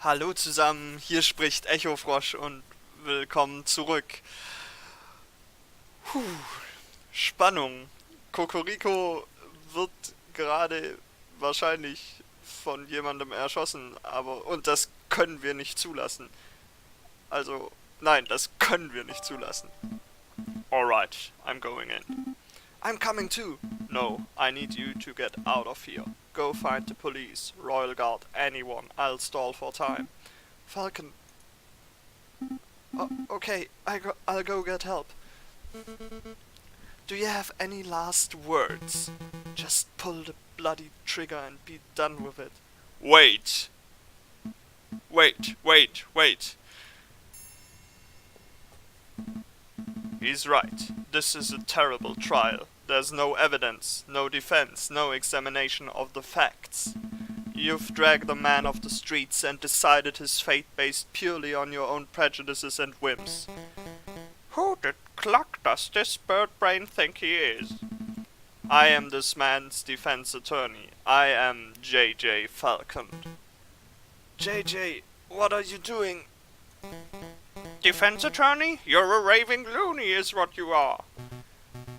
Hallo zusammen, hier spricht Echofrosch und willkommen zurück. Puh, Spannung. Kokoriko wird gerade wahrscheinlich von jemandem erschossen, und das können wir nicht zulassen. Also, nein, das können wir nicht zulassen. Alright, I'm going in. I'm coming too. No, I need you to get out of here. Go find the police, Royal Guard, anyone. I'll stall for time. Falcon. Oh, okay, I'll go get help. Do you have any last words? Just pull the bloody trigger and be done with it. Wait. Wait. He's right. This is a terrible trial. There's no evidence, no defense, no examination of the facts. You've dragged a man off the streets and decided his fate based purely on your own prejudices and whims. Who the clock does this bird brain think he is? I am this man's defense attorney. I am J.J. Falcon. J.J., what are you doing? Defense attorney? You're a raving loony is what you are.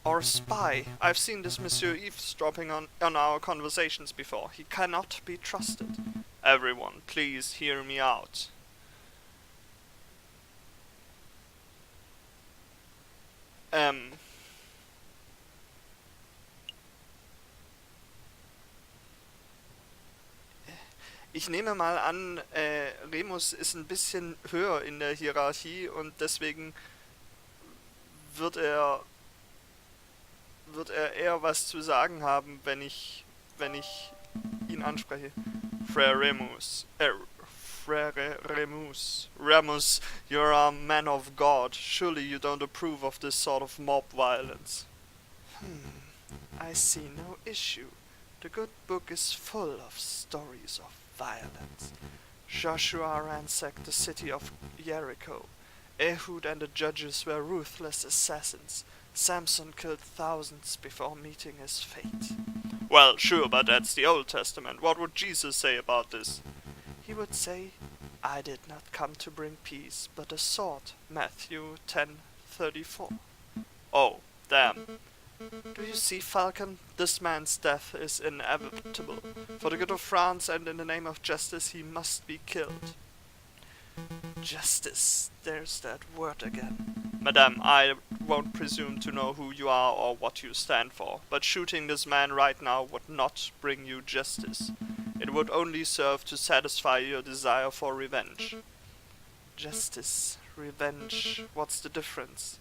Or a spy. I've seen this monsieur eavesdropping on our conversations before. He cannot be trusted. Everyone, please hear me out. Ich nehme mal an, Remus ist ein bisschen höher in der Hierarchie und deswegen wird er eher was zu sagen haben, wenn ich ihn anspreche. Frère Remus, you're a man of God. Surely you don't approve of this sort of mob violence. I see no issue. The good book is full of stories of violence. Joshua ransacked the city of Jericho. Ehud and the judges were ruthless assassins. Samson killed thousands before meeting his fate. Well, sure, but that's the Old Testament. What would Jesus say about this? He would say, I did not come to bring peace, but a sword. Matthew 10:34. Oh, damn. Do you see, Falcon? This man's death is inevitable. For the good of France and in the name of justice, he must be killed. Justice, there's that word again. Madame, I won't presume to know who you are or what you stand for, but shooting this man right now would not bring you justice. It would only serve to satisfy your desire for revenge. Justice, revenge, what's the difference?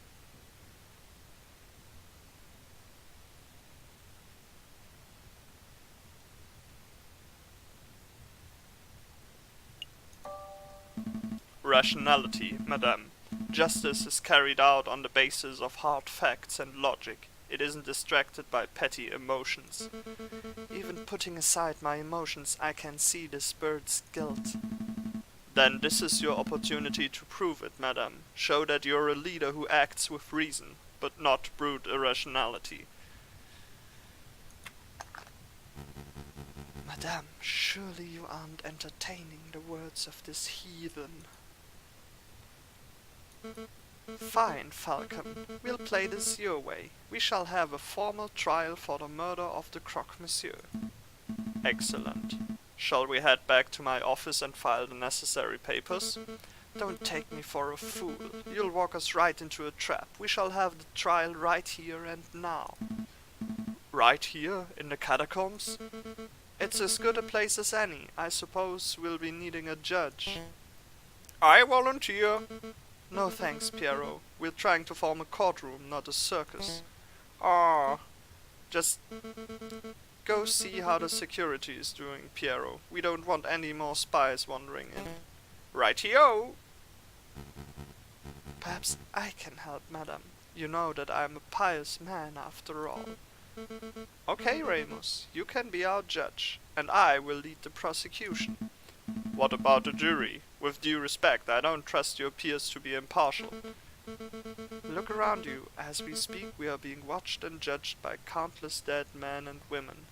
Rationality, madame. Justice is carried out on the basis of hard facts and logic. It isn't distracted by petty emotions. Even putting aside my emotions, I can see this bird's guilt. Then this is your opportunity to prove it, madame. Show that you're a leader who acts with reason, but not brute irrationality. Madame, surely you aren't entertaining the words of this heathen. Fine, Falcon. We'll play this your way. We shall have a formal trial for the murder of the croque-monsieur. Excellent. Shall we head back to my office and file the necessary papers? Don't take me for a fool. You'll walk us right into a trap. We shall have the trial right here and now. Right here, in the catacombs? It's as good a place as any. I suppose we'll be needing a judge. I volunteer. No thanks, Pierrot. We're trying to form a courtroom, not a circus. Just go see how the security is doing, Pierrot. We don't want any more spies wandering in. Righty-o! Perhaps I can help, madam. You know that I'm a pious man, after all. Okay, Remus, you can be our judge, and I will lead the prosecution. What about the jury? With due respect, I don't trust your peers to be impartial. Look around you. As we speak, we are being watched and judged by countless dead men and women.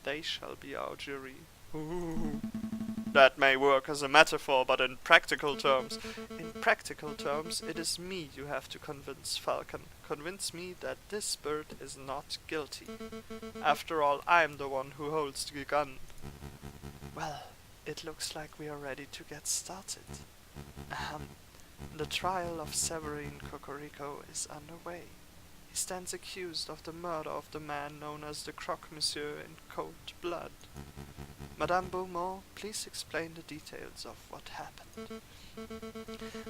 They shall be our jury. Ooh. That may work as a metaphor, but in practical terms... In practical terms, it is me you have to convince, Falcon. Convince me that this bird is not guilty. After all, I'm the one who holds the gun. Well, it looks like we are ready to get started. The trial of Severine Cocorico is underway. He stands accused of the murder of the man known as the Croque-Monsieur in cold blood. Madame Beaumont, please explain the details of what happened.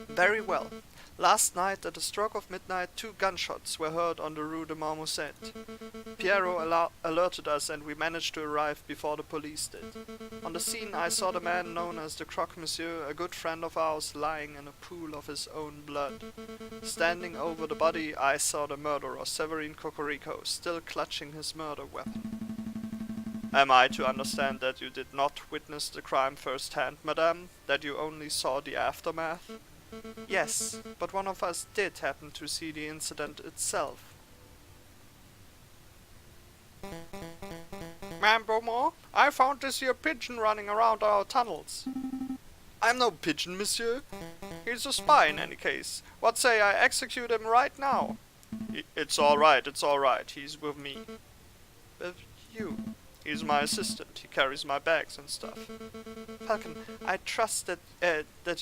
Very well. Last night, at the stroke of midnight, 2 gunshots were heard on the Rue de Marmouset. Pierrot alerted us and we managed to arrive before the police did. On the scene I saw the man known as the Croque-Monsieur, a good friend of ours, lying in a pool of his own blood. Standing over the body, I saw the murderer, Severine Cocorico, still clutching his murder weapon. Am I to understand that you did not witness the crime firsthand, madame? That you only saw the aftermath? Yes, but one of us did happen to see the incident itself. Ma'am Beaumont, I found this here pigeon running around our tunnels. I'm no pigeon, monsieur. He's a spy in any case. What say I execute him right now? It's all right, he's with me. With you? He's my assistant. He carries my bags and stuff. Falcon, I trust that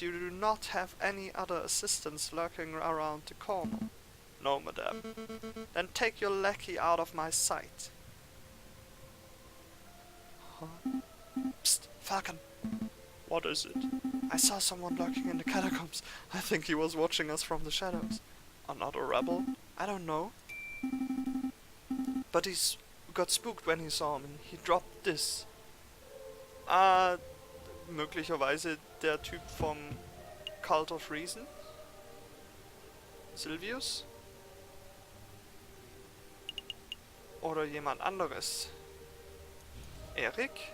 you do not have any other assistants lurking around the corner. No, madame. Then take your lackey out of my sight. Huh? Psst, Falcon. What is it? I saw someone lurking in the catacombs. I think he was watching us from the shadows. Another rebel? I don't know. But he's got spooked when he saw me. He dropped this. Möglicherweise der Typ vom Cult of Reason? Silvius? Oder jemand anderes? Eric?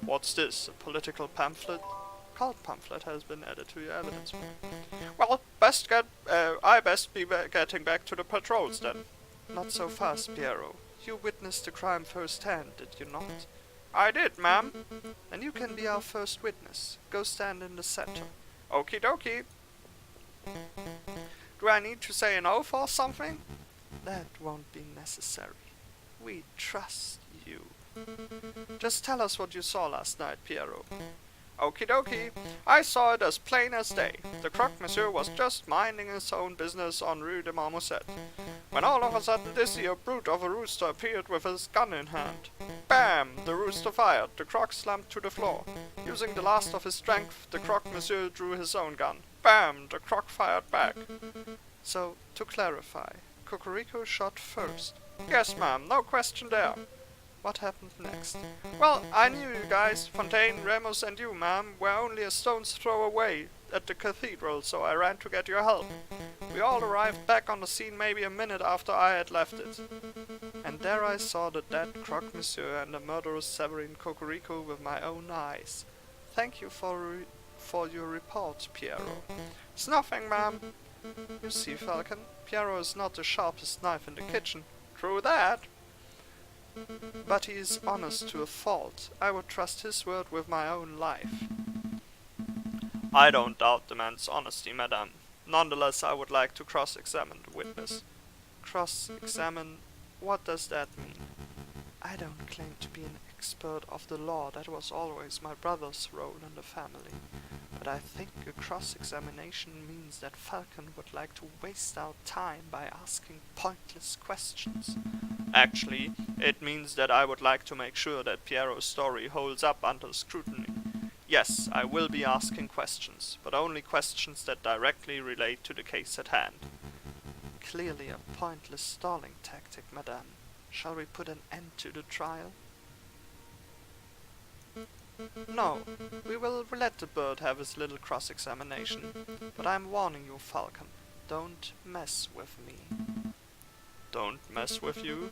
What's this? A political pamphlet? Cult pamphlet has been added to your evidence. Well, I best be getting back to the patrols then. Not so fast, Pierrot. You witnessed the crime firsthand, did you not? I did, ma'am. Then you can be our first witness. Go stand in the center. Okie dokie. Do I need to say an oath or something? That won't be necessary. We trust you. Just tell us what you saw last night, Pierrot. Okie dokie. I saw it as plain as day. The Croque-Monsieur was just minding his own business on Rue de Marmouset, when all of a sudden this here brute of a rooster appeared with his gun in hand. Bam! The rooster fired. The Croque slumped to the floor. Using the last of his strength, the Croque-Monsieur drew his own gun. Bam! The Croque fired back. So, to clarify, Cocorico shot first. Yes, ma'am, no question there. What happened next? Well, I knew you guys, Fontaine, Remus and you, ma'am, were only a stone's throw away at the cathedral, so I ran to get your help. We all arrived back on the scene maybe a minute after I had left it. And there I saw the dead Croque-Monsieur and the murderous Severine Cocorico with my own eyes. Thank you for your report, Pierrot. It's nothing, ma'am. You see, Falcon, Pierrot is not the sharpest knife in the kitchen. True that. But he is honest to a fault. I would trust his word with my own life. I don't doubt the man's honesty, madame. Nonetheless, I would like to cross-examine the witness. Cross-examine? What does that mean? I don't claim to be an expert of the law. That was always my brother's role in the family. But I think a cross-examination means that Falcon would like to waste our time by asking pointless questions. Actually, it means that I would like to make sure that Pierrot's story holds up under scrutiny. Yes, I will be asking questions, but only questions that directly relate to the case at hand. Clearly a pointless stalling tactic, madame. Shall we put an end to the trial? No, we will let the bird have his little cross-examination, but I'm warning you, Falcon, don't mess with me. Don't mess with you?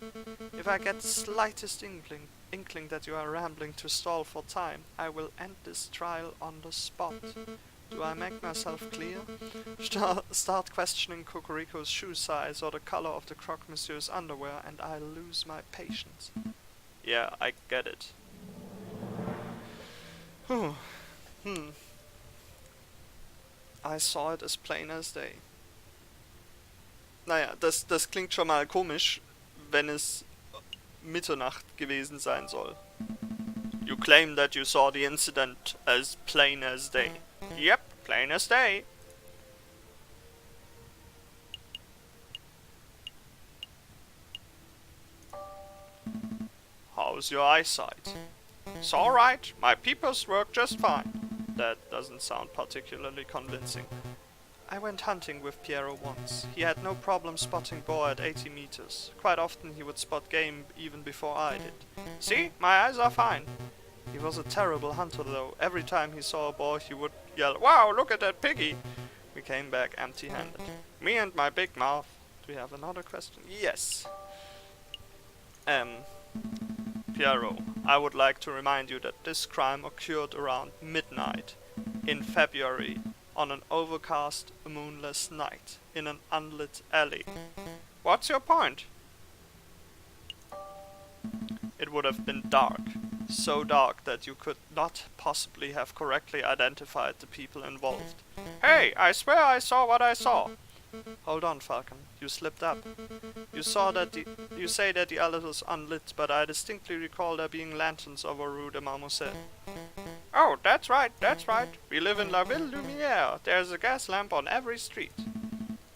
If I get the slightest inkling that you are rambling to stall for time, I will end this trial on the spot. Do I make myself clear? Start questioning Cocorico's shoe size or the color of the Croque-Monsieur's underwear and I'll lose my patience. Yeah, I get it. Puh. I saw it as plain as day. Naja, das klingt schon mal komisch, wenn es Mitternacht gewesen sein soll. You claim that you saw the incident as plain as day. Yep, plain as day. How's your eyesight? It's alright, my peepers work just fine. That doesn't sound particularly convincing. I went hunting with Piero once. He had no problem spotting boar at 80 meters. Quite often he would spot game even before I did. See, my eyes are fine. He was a terrible hunter though. Every time he saw a boar he would yell, "Wow, look at that piggy!" We came back empty-handed. Me and my big mouth. Do we have another question? Yes. Piero, I would like to remind you that this crime occurred around midnight in February on an overcast, moonless night in an unlit alley. What's your point? It would have been dark, so dark that you could not possibly have correctly identified the people involved. Hey, I swear I saw what I saw. Hold on, Falcon. You slipped up. You say that the alley was unlit, but I distinctly recall there being lanterns over Rue de Marmoset. Oh, that's right. We live in La Ville Lumière. There's a gas lamp on every street.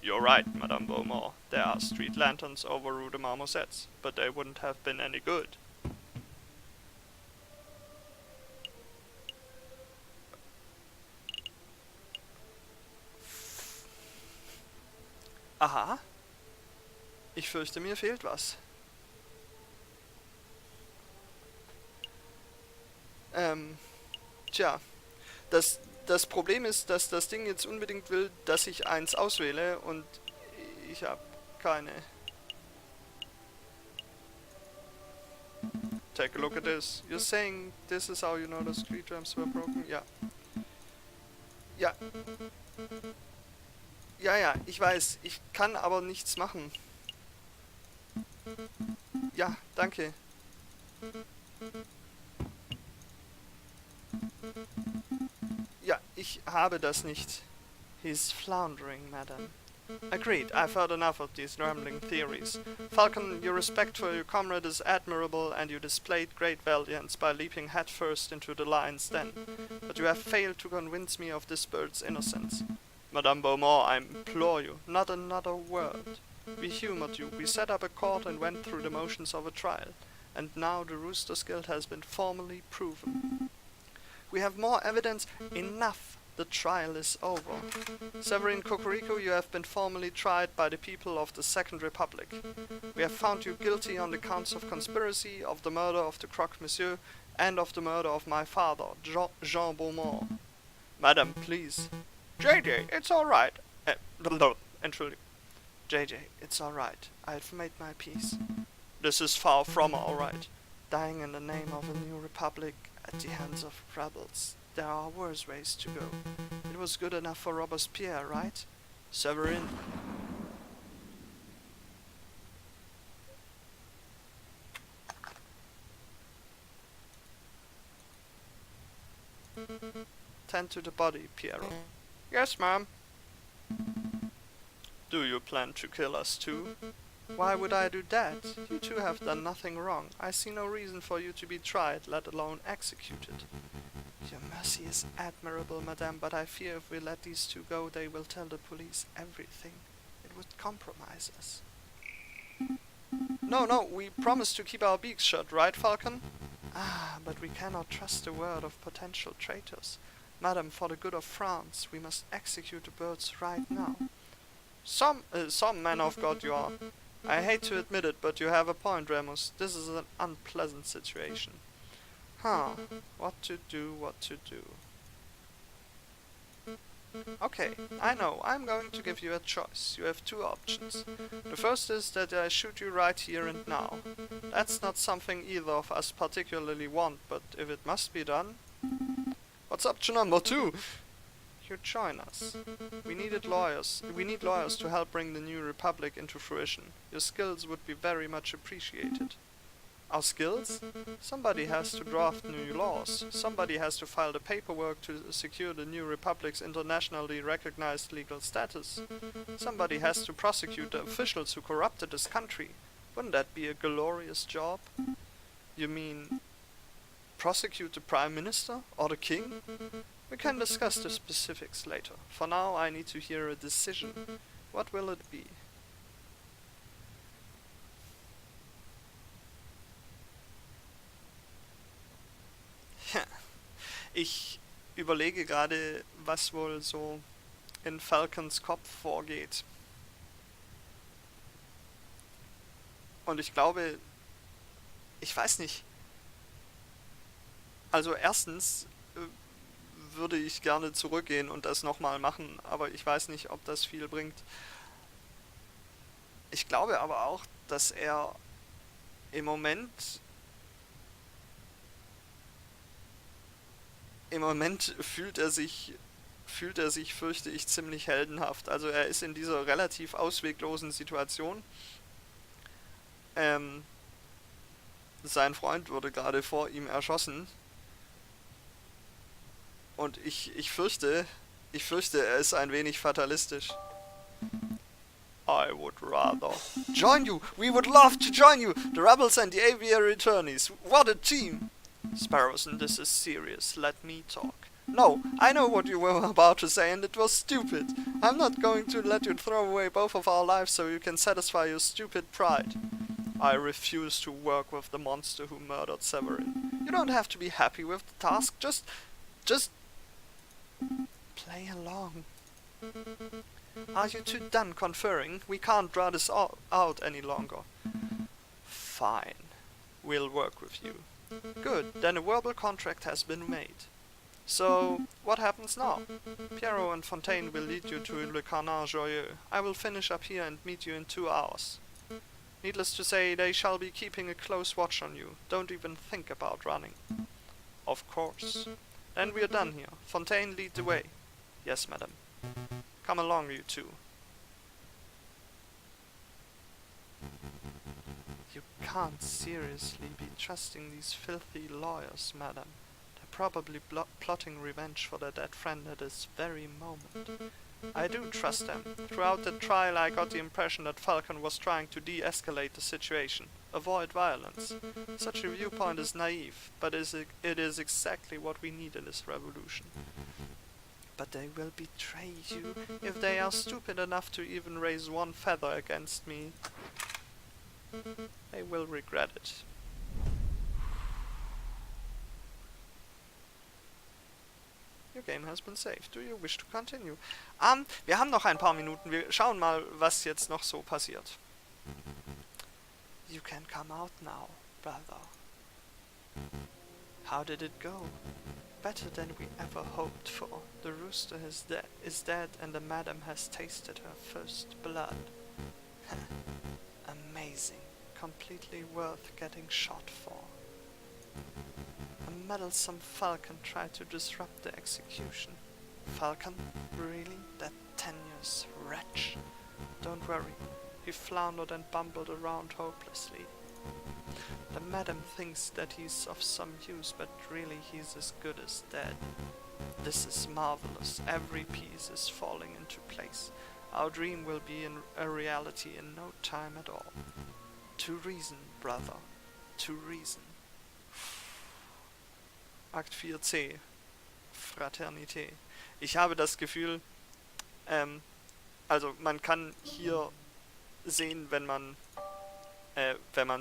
You're right, Madame Beaumont. There are street lanterns over Rue de Marmoset, but they wouldn't have been any good. Aha. Ich fürchte, mir fehlt was. Tja. Das Problem ist, dass das Ding jetzt unbedingt will, dass ich eins auswähle und ich habe keine. Take a look at this. You're saying this is how you know the street ramps were broken? Ja. Ja. Ja, ich weiß. Ich kann aber nichts machen. Ja, danke. Ja, ich habe das nicht. He's floundering, madam. Agreed, I've heard enough of these rambling theories. Falcon, your respect for your comrade is admirable, and you displayed great valiance by leaping headfirst into the lion's den. But you have failed to convince me of this bird's innocence. Madame Beaumont, I implore you, not another word. We humored you, we set up a court and went through the motions of a trial. And now the rooster's guilt has been formally proven. We have more evidence. Enough! The trial is over. Severin Cocorico, you have been formally tried by the people of the Second Republic. We have found you guilty on the counts of conspiracy, of the murder of the Croque-Monsieur, and of the murder of my father, Jean Beaumont. Madam, please. JJ, it's alright. Entschuldigung. JJ, it's alright. I've made my peace. This is far from alright. Dying in the name of a new republic at the hands of rebels. There are worse ways to go. It was good enough for Robespierre, right? Severin. Tend to the body, Piero. Yes, ma'am. Do you plan to kill us too? Why would I do that? You two have done nothing wrong. I see no reason for you to be tried, let alone executed. Your mercy is admirable, madame, but I fear if we let these two go, they will tell the police everything. It would compromise us. No, we promised to keep our beaks shut, right, Falcon? Ah, but we cannot trust the word of potential traitors. Madam, for the good of France, we must execute the birds right now. Some man of God you are. I hate to admit it, but you have a point, Remus. This is an unpleasant situation. What to do. Okay, I know. I'm going to give you a choice. You have two options. The first is that I shoot you right here and now. That's not something either of us particularly want, but if it must be done... What's option number 2? You join us. We need lawyers to help bring the new republic into fruition. Your skills would be very much appreciated. Our skills? Somebody has to draft new laws. Somebody has to file the paperwork to secure the new republic's internationally recognized legal status. Somebody has to prosecute the officials who corrupted this country. Wouldn't that be a glorious job? You mean prosecute the Prime Minister or the King? We can discuss the specifics later. For now, I need to hear a decision. What will it be? Ich überlege gerade, was wohl so in Falcons Kopf vorgeht. Und ich glaube, ich weiß nicht. Also erstens würde ich gerne zurückgehen und das nochmal machen, aber ich weiß nicht, ob das viel bringt. Ich glaube aber auch, dass er im Moment fühlt er sich, fürchte ich, ziemlich heldenhaft. Also er ist in dieser relativ ausweglosen Situation. Sein Freund wurde gerade vor ihm erschossen. Und ich fürchte, er ist ein wenig fatalistisch. I would rather join you. We would love to join you. The rebels and the Aviary attorneys. What a team. Sparrowson, this is serious. Let me talk. No, I know what you were about to say, and it was stupid. I'm not going to let you throw away both of our lives so you can satisfy your stupid pride. I refuse to work with the monster who murdered Severin. You don't have to be happy with the task. Just play along. Are you two done conferring? We can't draw this out any longer. Fine. We'll work with you. Good, then a verbal contract has been made. So, what happens now? Pierrot and Fontaine will lead you to Le Canard Joyeux. I will finish up here and meet you in 2 hours. Needless to say, they shall be keeping a close watch on you. Don't even think about running. Of course. Then we are done here. Fontaine, lead the way. Yes, madam. Come along, you two. You can't seriously be trusting these filthy lawyers, madam. They're probably plotting revenge for their dead friend at this very moment. I do trust them. Throughout the trial I got the impression that Falcon was trying to de-escalate the situation, avoid violence. Such a viewpoint is naive, but it is exactly what we need in this revolution. But they will betray you if they are stupid enough to even raise one feather against me. They will regret it. Your game has been saved. Do you wish to continue? Wir haben noch ein paar Minuten. Wir schauen mal, was jetzt noch so passiert. You can come out now, brother. How did it go? Better than we ever hoped for. The rooster is dead and the madam has tasted her first blood. Amazing. Completely worth getting shot for. A meddlesome Falcon tried to disrupt the execution. Falcon? Really? That tenuous wretch? Don't worry. He floundered and bumbled around hopelessly. The madam thinks that he's of some use, but really he's as good as dead. This is marvelous. Every piece is falling into place. Our dream will be a reality in no time at all. To reason, brother. To reason. Akt 4c. Fraternité. Ich habe das Gefühl, also man kann hier sehen, wenn man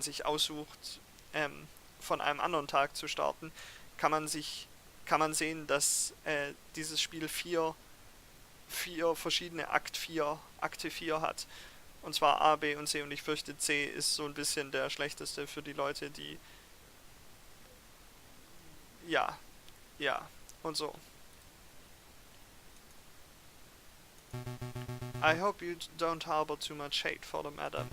sich aussucht, von einem anderen Tag zu starten, kann man sehen, dass dieses Spiel vier verschiedene Akte 4 hat. Und zwar A, B und C, und ich fürchte, C ist so ein bisschen der schlechteste für die Leute, die ja, und so. I hope you don't harbor too much hate for the madam.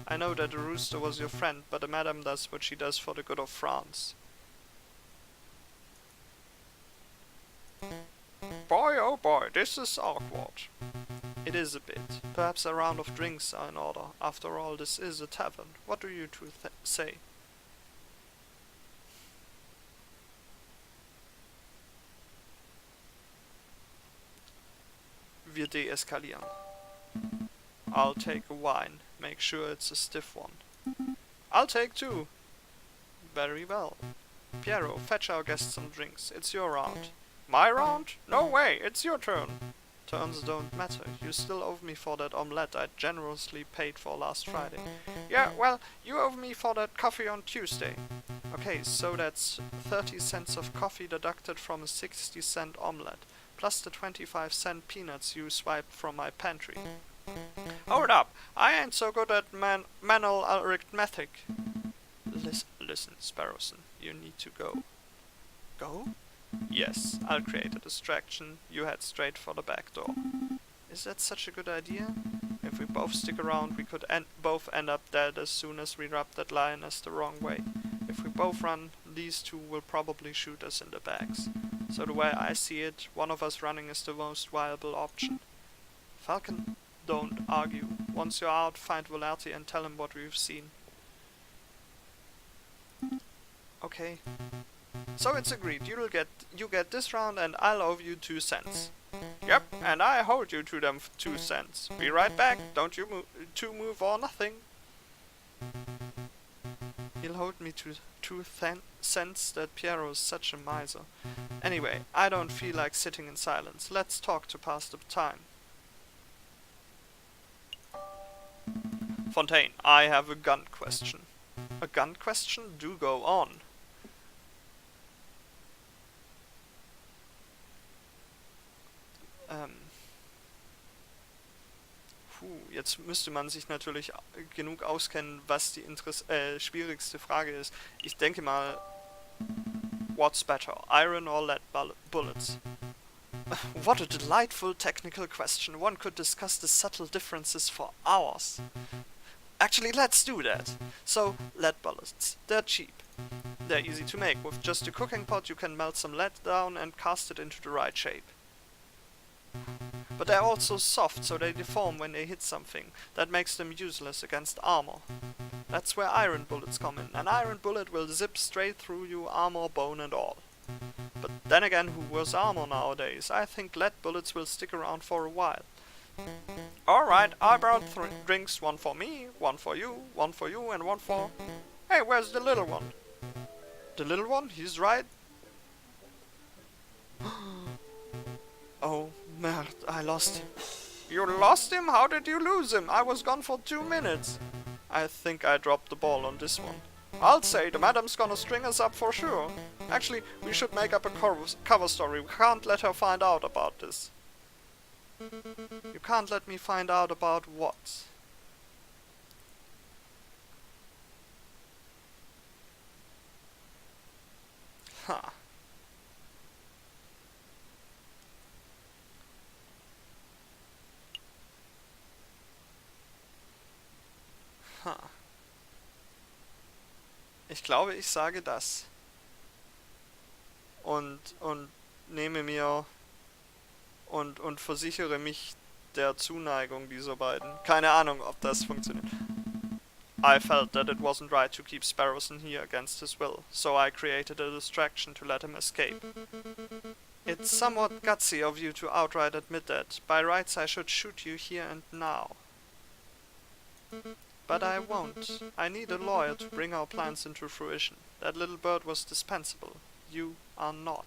I know that the rooster was your friend, but the madam does what she does for the good of France. Boy, oh boy, this is awkward. It is a bit. Perhaps a round of drinks are in order. After all, this is a tavern. What do you two say? Wir deeskalieren. I'll take a wine. Make sure it's a stiff one. I'll take two. Very well. Piero, fetch our guests some drinks. It's your round. My round? No way, it's your turn. Turns don't matter. You still owe me for that omelette I generously paid for last Friday. Yeah, well, you owe me for that coffee on Tuesday. Okay, so that's 30 cents of coffee deducted from a 60-cent omelette, plus the 25-cent peanuts you swiped from my pantry. Hold up, I ain't so good at manual arithmetic. Listen, Sparrowson, you need to go. Go? Yes, I'll create a distraction. You head straight for the back door. Is that such a good idea? If we both stick around, we could both end up dead as soon as we rub that lioness the wrong way. If we both run, these two will probably shoot us in the backs. So the way I see it, one of us running is the most viable option. Falcon, don't argue. Once you're out, find Volarti and tell him what we've seen. Okay. So it's agreed. You get this round and I'll owe you 2 cents. Yep, and I hold you to them 2 cents. Be right back. Don't you move or nothing. He'll hold me to 2 cents. That Piero's such a miser. Anyway, I don't feel like sitting in silence. Let's talk to pass the time. Fontaine, I have a gun question. A gun question? Do go on. Jetzt müsste man sich natürlich genug auskennen, was die schwierigste Frage ist. Ich denke mal, what's better, iron or lead bullets? What a delightful technical question. One could discuss the subtle differences for hours. Actually, let's do that. So, lead bullets. They're cheap. They're easy to make. With just a cooking pot, you can melt some lead down and cast it into the right shape. But they're also soft, so they deform when they hit something. That makes them useless against armor. That's where iron bullets come in. An iron bullet will zip straight through you, armor, bone and all. But then again, who wears armor nowadays? I think lead bullets will stick around for a while. Alright, I brought drinks, one for me, one for you, and one for... Hey, where's the little one? The little one? He's right. Oh, merde, I lost him. You lost him? How did you lose him? I was gone for 2 minutes. I think I dropped the ball on this one. I'll say, the madam's gonna string us up for sure. Actually, we should make up a cover story. We can't let her find out about this. You can't let me find out about what? Ha. Ha. Ich glaube, ich sage das. Und nehme mir und versichere mich der Zuneigung dieser beiden. Keine Ahnung, ob das funktioniert. I felt that it wasn't right to keep Sparrowson here against his will, so I created a distraction to let him escape. It's somewhat gutsy of you to outright admit that. By rights I should shoot you here and now. But I won't. I need a lawyer to bring our plans into fruition. That little bird was dispensable. You are not.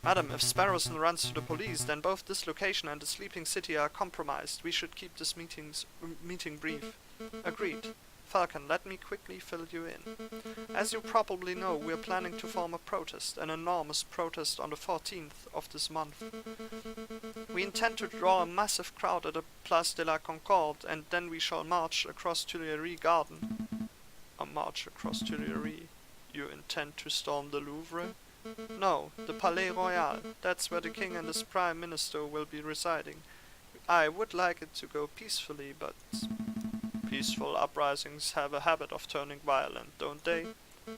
Madam, if Sparrowson runs to the police, then both this location and the sleeping city are compromised. We should keep this meeting brief. Agreed. Falcon, let me quickly fill you in. As you probably know, we are planning to form a protest, an enormous protest on the 14th of this month. We intend to draw a massive crowd at the Place de la Concorde, and then we shall march across Tuileries Garden. A march across Tuileries? You intend to storm the Louvre? No, the Palais Royal. That's where the king and his prime minister will be residing. I would like it to go peacefully, but... Peaceful uprisings have a habit of turning violent, don't they?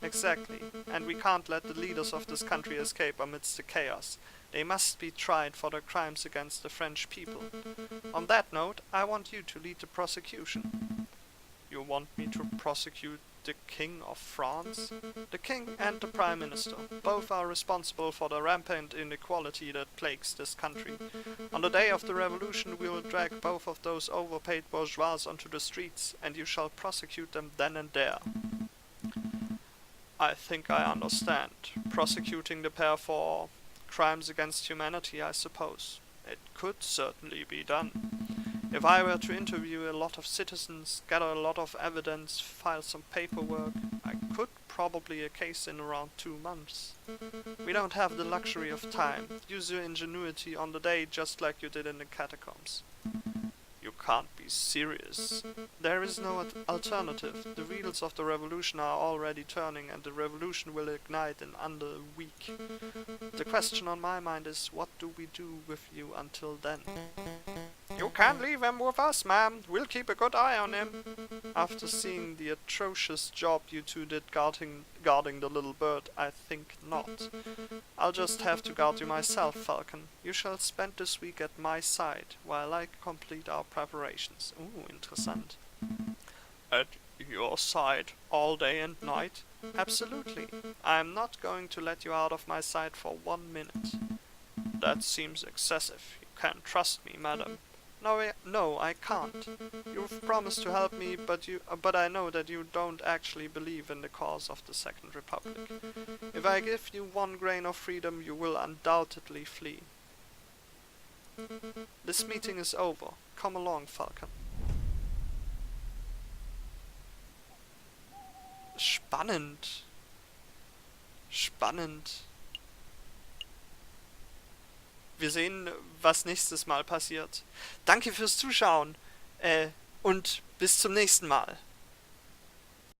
Exactly, and we can't let the leaders of this country escape amidst the chaos. They must be tried for their crimes against the French people. On that note, I want you to lead the prosecution. You want me to prosecute The King of France? The King and the Prime Minister. Both are responsible for the rampant inequality that plagues this country. On the day of the revolution we will drag both of those overpaid bourgeois onto the streets, and you shall prosecute them then and there. I think I understand. Prosecuting the pair for crimes against humanity, I suppose. It could certainly be done. If I were to interview a lot of citizens, gather a lot of evidence, file some paperwork, I could probably a case in around 2 months. We don't have the luxury of time. Use your ingenuity on the day just like you did in the catacombs. You can't be serious. There is no alternative. The wheels of the revolution are already turning, and the revolution will ignite in under a week. The question on my mind is, what do we do with you until then? You can't leave him with us, ma'am. We'll keep a good eye on him. After seeing the atrocious job you two did guarding the little bird, I think not. I'll just have to guard you myself, Falcon. You shall spend this week at my side, while I complete our preparations. Ooh, interessant. At your side, all day and night? Absolutely. I'm not going to let you out of my sight for 1 minute. That seems excessive. You can't trust me, madam. No, I can't. You've promised to help me, but I know that you don't actually believe in the cause of the Second Republic. If I give you 1 grain of freedom, you will undoubtedly flee. This meeting is over. Come along, Falcon. Spannend. Spannend. Wir sehen, was nächstes Mal passiert. Danke fürs Zuschauen und bis zum nächsten Mal.